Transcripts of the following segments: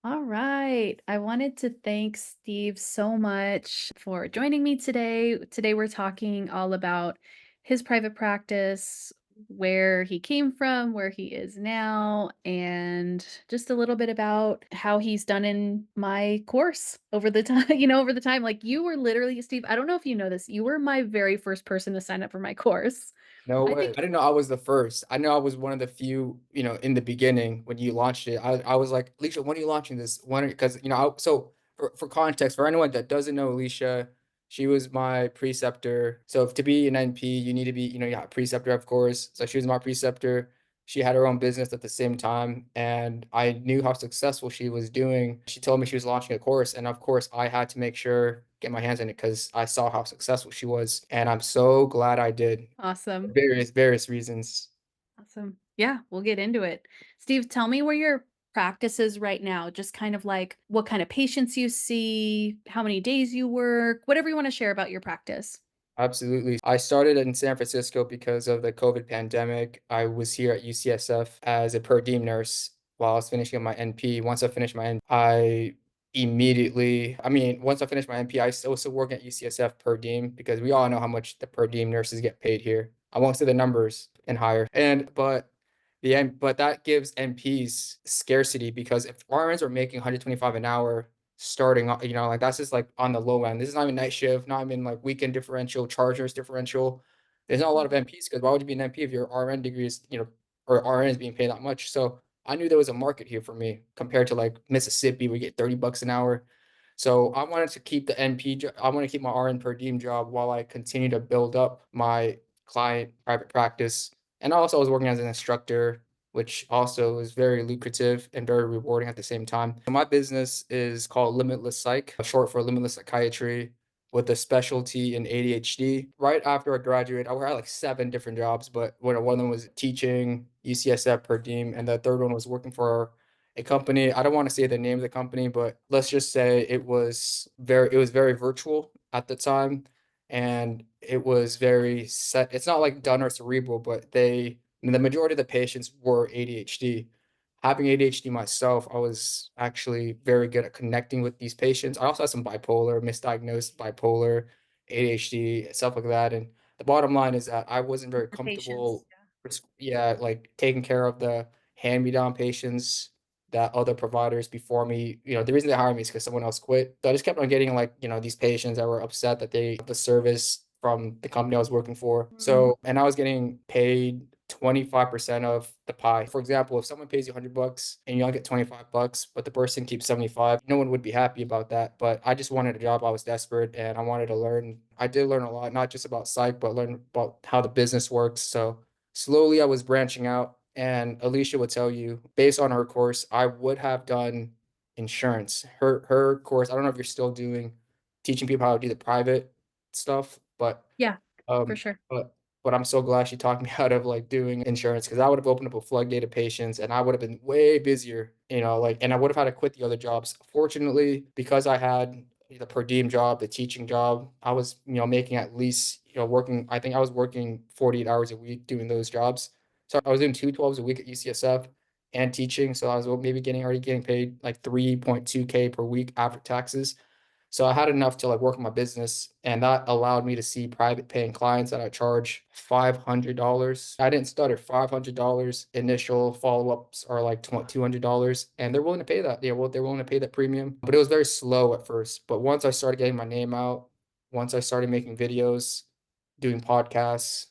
All right. I wanted to thank Steve so much for joining me today. Today, we're talking all about his private practice, where he came from, where he is now, and just a little bit about how he's done in my course over the time, over the time. Like you were literally, Steve, I don't know if you know this, you were my very first person to sign up for my course. No I way. think I didn't know I was the first. I know I was one of the few, in the beginning when you launched it. I was like, Alicia, when are you launching this? When? Because so for context, for anyone that doesn't know Alicia, she was my preceptor. So if to be an NP, you need to be, you have a preceptor, of course. So she was my preceptor. She had her own business at the same time, and I knew how successful she was doing. She told me she was launching a course, and of course, I had to make sure get my hands in it because I saw how successful she was, and I'm so glad I did. awesome. Various reasons. Awesome. Yeah, we'll get into it. Steve, tell me where your practice is right now. Just kind of like what kind of patients you see, how many days you work, whatever you want to share about your practice. Absolutely. I started in San Francisco because of the COVID pandemic. I was here at UCSF as a per diem nurse while I was finishing my NP. Once I finished my NP, once I finished my NP, I still work at UCSF per diem because we all know how much the per diem nurses get paid here. I won't say the numbers and higher. But that gives NPs scarcity because if RNs are making 125 an hour starting off, like that's just like on the low end. This is not even night shift, not even like weekend differential, chargers differential. There's not a lot of Mhm. NPs because why would you be an NP if your RN degree is, or RN is being paid that much? So I knew there was a market here for me compared to like Mississippi, we get 30 bucks an hour. So I wanted to keep the I want to keep my RN per diem job while I continue to build up my client private practice. And also I was working as an instructor, which also is very lucrative and very rewarding at the same time. My business is called Limitless Psych, short for Limitless Psychiatry, with a specialty in ADHD. Right after I graduated, I had like 7 different jobs, but one of them was teaching UCSF per diem, and the third one was working for a company. I don't want to say the name of the company, but let's just say it was very virtual at the time, and it was very set. It's not like done or cerebral, but the majority of the patients were ADHD. Having ADHD myself, I was actually very good at connecting with these patients. I also had some bipolar, misdiagnosed bipolar, ADHD, stuff like that. And the bottom line is that I wasn't very For patients. comfortable, yeah, like taking care of the hand-me-down patients that other providers before me, the reason they hired me is because someone else quit. So I just kept on getting like, these patients that were upset that they the service from the company I was working for. Mhm. So, and I was getting paid 25% of the pie. For example, if someone pays you 100 bucks and you only get 25 bucks, but the person keeps 75, no one would be happy about that. But I just wanted a job. I was desperate and I wanted to learn. I did learn a lot, not just about psych, but learn about how the business works. So slowly I was branching out. And Alicia would tell you, based on her course, I would have done insurance. Her course, I don't know if you're still doing teaching people how to do the private stuff, Yeah, for um, sure. but I'm so glad she talked me out of, like, doing insurance because I would have opened up a floodgate of patients, and I would have been way busier, and I would have had to quit the other jobs. Fortunately, because I had the per diem job, the teaching job, I was, making at least, working I think I was working 48 hours a week doing those jobs. So I was doing 2 12s a week at UCSF and teaching, so I was maybe already getting paid, like, 3.2K per week after taxes. So I had enough to like work on my business, and that allowed me to see private paying clients that I charge $500. I didn't stutter, $500. Initial follow-ups are like $200, and they're willing to pay that. They're willing to pay that premium. But it was very slow at first. But once I started getting my name out, once I started making videos, doing podcasts,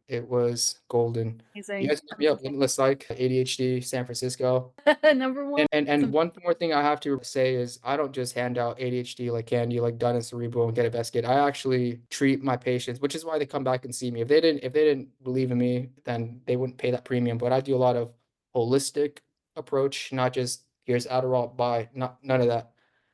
it was golden. You Amazing. guys look me up, Limitless Psych, ADHD, San Francisco. Number one. And Awesome. one more thing I have to say is I don't just hand out ADHD like candy, like done in cerebral and get investigated. I actually treat my patients, which is why they come back and see me. If they didn't believe in me, then they wouldn't pay that premium. But I do a lot of holistic approach, not just here's Adderall, buy, not none of that.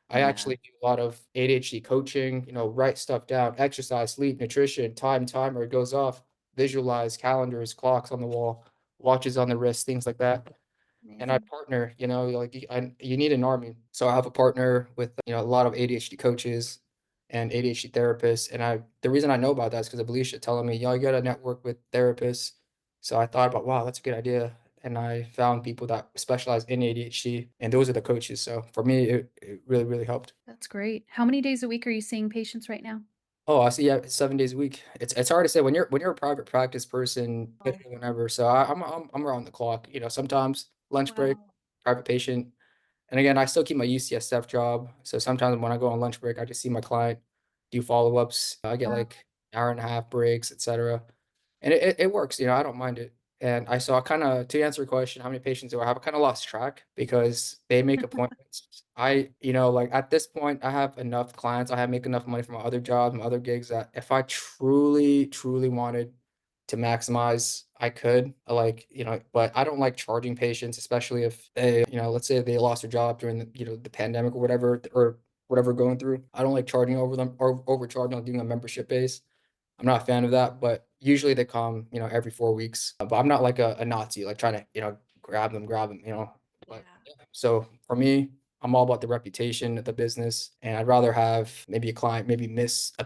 I Yeah. actually do a lot of ADHD coaching, write stuff down, exercise, sleep, nutrition, timer, it goes off, visualize calendars, clocks on the wall, watches on the wrist, things like that. And I Amazing. partner, like you need an army. So I have a partner with, a lot of ADHD coaches and ADHD therapists. And the reason I know about that is because of Alicia telling me, you gotta network with therapists. So I thought about, wow, that's a good idea. and I found people that specialize in ADHD, and those are the coaches. So for me, it really, really helped. That's great. How many days a week are you seeing patients right now? Oh, I see. Yeah, 7 days a week. It's hard to say when you're a private practice person, Oh, whenever. So I'm around the clock. Sometimes lunch break, wow. private patient, and again, I still keep my UCSF job. So sometimes when I go on lunch break, I just see my client, do follow ups. I get Wow. like hour and a half breaks, etc. And it works, I don't mind it. And I saw kinda to answer your question, how many patients do I have? I kinda lost track because they make appointments. Like, at this point, I have enough clients, I have make enough money from my other jobs, my other gigs that if I truly, truly wanted to maximize, I could, but I don't like charging patients, especially if they, let's say they lost their job during the pandemic or whatever going through. I don't like charging over them or overcharging on doing a membership base. I'm not a fan of that, but usually they come, every 4 weeks. But I'm not like a Nazi, like trying to, grab them. But Yeah. yeah, so for me, I'm all about the reputation of the business, and I'd rather have maybe a client maybe miss a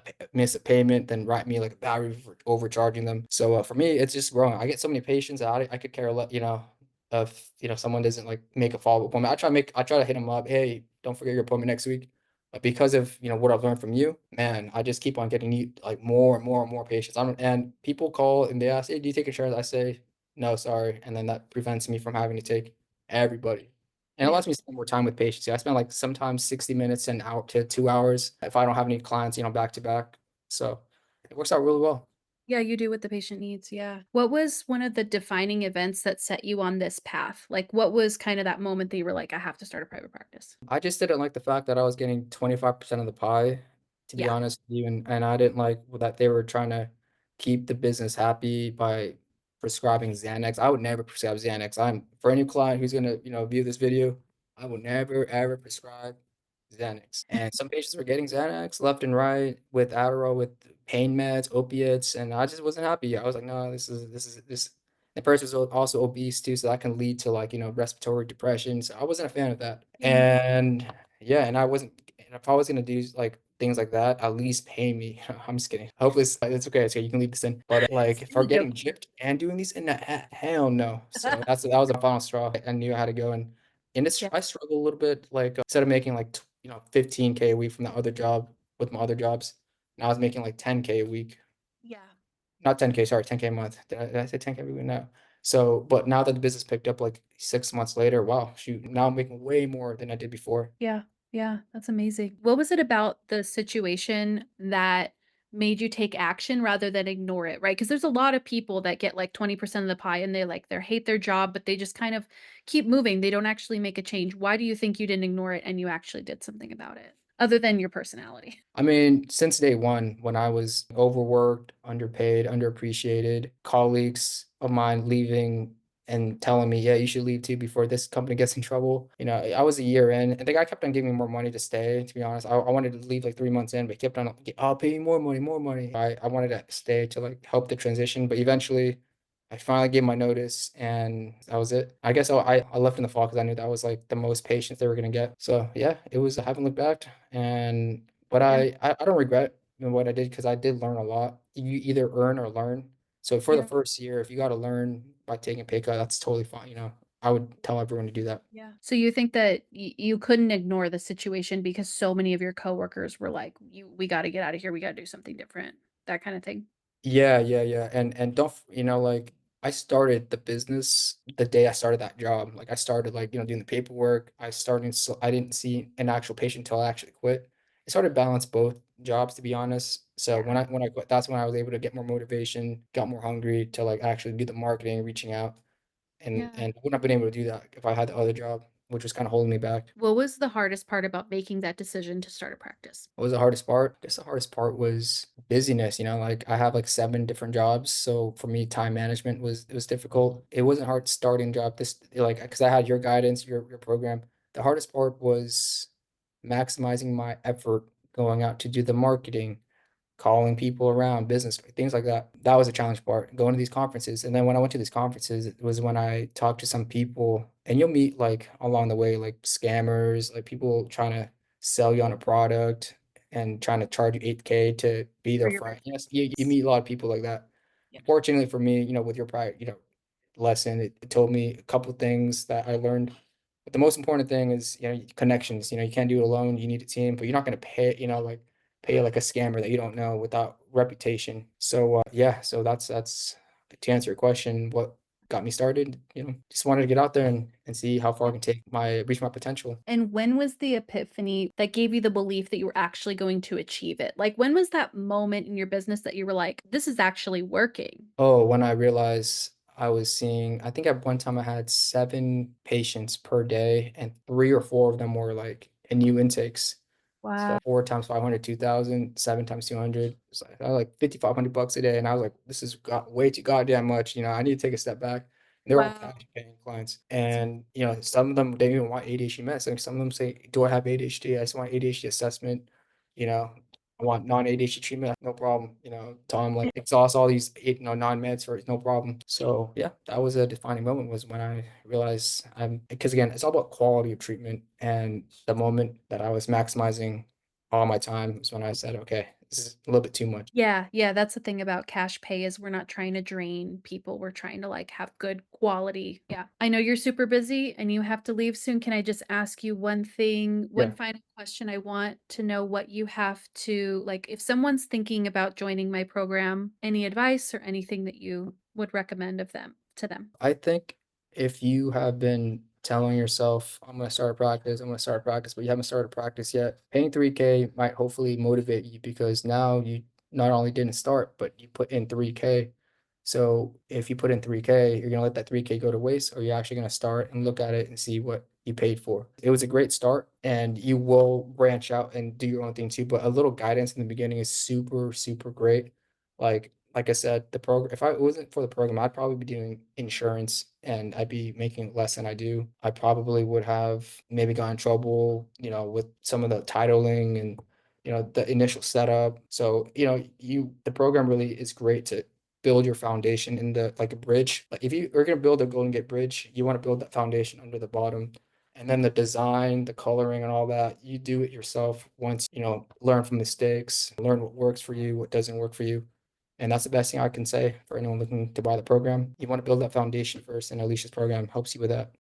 payment than write me like a bad review for overcharging them. So for me, it's just growing. I get so many patients out. I could care less, if someone doesn't like make a follow up appointment. I try to hit them up. Hey, don't forget your appointment next week. But because of, what I've learned from you, man, I just keep on getting you like more and more and more patients. And people call and they ask, "Hey, do you take insurance?" I say, "No, sorry." And then that prevents me from having to take everybody. And it Yeah. lets me spend more time with patients. Yeah, I spend like sometimes 60 minutes and out to 2 hours if I don't have any clients, back to back. So it works out really well. Yeah, you do what the patient needs, yeah. What was one of the defining events that set you on this path? Like, what was kinda that moment that you were like, "I have to start a private practice?" I just didn't like the fact that I was getting 25% of the pie, to be Yeah. honest with you, and I didn't like that they were trying to keep the business happy by prescribing Xanax. I would never prescribe Xanax. I'm for any client who's gonna, view this video, I will never ever prescribe Xanax. And some patients were getting Xanax left and right with Adderall, with pain meds, opiates, and I just wasn't happy. I was like, no, this. The person was also obese too, so that can lead to like, respiratory depression. So I wasn't a fan of that. Yeah. And yeah, and I wasn't and if I was gonna do like things like that, at least pay me. I'm just kidding. Hopefully it's okay. It's okay. You can leave this in. But like You're for getting joking. gypped and doing these, and hell no. So that was the final straw. I knew I had to go and Yeah. I struggle a little bit. Like instead of making like 15K a week from the other job with my other jobs, now I was making like 10K a week. Yeah. Not 10K, sorry, 10K a month. Did I say 10K a week? No. So, but now that the business picked up like 6 months later, wow, shoot, now I'm making way more than I did before. Yeah, yeah, that's amazing. What was it about the situation that made you take action rather than ignore it, right? Because there's a lot of people that get like 20% of the pie and they hate their job, but they just kind of keep moving. They don't actually make a change. Why do you think you didn't ignore it and you actually did something about it other than your personality? I mean, since day one, when I was overworked, underpaid, underappreciated, colleagues of mine leaving and telling me, yeah, you should leave too before this company gets in trouble. I was a year in, and the guy kept on giving me more money to stay, to be honest. I wanted to leave like 3 months in, but he kept on, I'll pay you more money, more money. I wanted to stay to like help the transition, but eventually I finally gave my notice and that was it. I guess I left in the fall because I knew that was like the most patience they were going to get. So yeah, it was, I haven't looked back. And but Yeah, I don't regret, what I did because I did learn a lot. You either earn or learn. So for the yeah, first year, if you gotta learn by taking a pay cut, that's totally fine. I would tell everyone to do that. yeah. So you think that you couldn't ignore the situation because so many of your coworkers were like, we got to get out of here. We got to do something different." That kind of thing. Yeah, yeah, yeah, and don't f like, I started the business the day I started that job. Like, I started, like, doing the paperwork. I didn't see an actual patient until I actually quit. I started to balance both jobs, to be honest. So Yeah. when I quit, that's when I was able to get more motivation, got more hungry to, like, actually do the marketing, reaching out, Yeah. and I wouldn't have been able to do that if I had the other job, which was kinda holding me back. What was the hardest part about making that decision to start a practice? What was the hardest part? I guess the hardest part was busyness, like I have like 7 different jobs. So for me, time management was difficult. It wasn't hard starting job this like because I had your guidance, your program. The hardest part was maximizing my effort going out to do the marketing, calling people around, business, things like that. That was a challenge part, going to these conferences. And then when I went to these conferences, it was when I talked to some people, and you'll meet like along the way, like scammers, like people trying to sell you on a product and trying to charge you 8K to be For their your friend. practice. Yes, you meet a lot of people like that. Yeah. Fortunately for me, with your private, lesson. It told me a couple things that I learned. But the most important thing is, connections. You can't do it alone. You need a team, but you're not going to pay like a scammer that you don't know without reputation. So yeah, so that's to answer your question, what got me started, just wanted to get out there and see how far I can take my reach my potential. And when was the epiphany that gave you the belief that you were actually going to achieve it? Like, when was that moment in your business that you were like, "This is actually working?" Oh, when I realized I was seeing, I think at one time I had 7 patients per day, and 3 or 4 of them were, like, in new intakes. So Wow. 4 times 500, 2,000, 7 times 200, it's like $5,500 a day, and I was like, "This is got way too goddamn much," I need to take a step back. And they're all Wow. cash paying clients, and, some of them, they even want ADHD meds, like, some of them say, "Do I have ADHD? I just want ADHD assessment," you know? I want non-ADHD treatment, no problem, tell him, like, exhaust all these non-meds for it, no problem. So, yeah, that was a defining moment was when I realized because again, it's all about quality of treatment, and the moment that I was maximizing all my time was when I said, "Okay, this is a little bit too much." Yeah, yeah, that's the thing about cash pay is we're not trying to drain people, we're trying to, like, have good quality. Yeah. I know you're super busy and you have to leave soon. Can I just ask you one Yeah. final question? I want to know what you have to like, if someone's thinking about joining my program, any advice or anything that you would recommend of them to them? I think if you have been telling yourself, I'm gonna start a practice, but you haven't started a practice yet, paying 3K might hopefully motivate you because now you not only didn't start, but you put in 3K. So if you put in 3K, you're gonna let that 3K go to waste, or you're actually gonna start and look at it and see what you paid for. It was a great start, and you will branch out and do your own thing too, but a little guidance in the beginning is super, super great. Like I said, the program, if I it wasn't for the program, I'd probably be doing insurance and I'd be making less than I do. I probably would have maybe got in trouble, with some of the titling and, the initial setup. So, the program really is great to build your foundation in the like a bridge. Like if you are gonna build a Golden Gate Bridge, you want to build that foundation under the bottom. And then the design, the coloring, and all that, you do it yourself once, learn from mistakes, learn what works for you, what doesn't work for you. And that's the best thing I can say for anyone looking to buy the program. You want to build that foundation first, and Alicia's program helps you with that.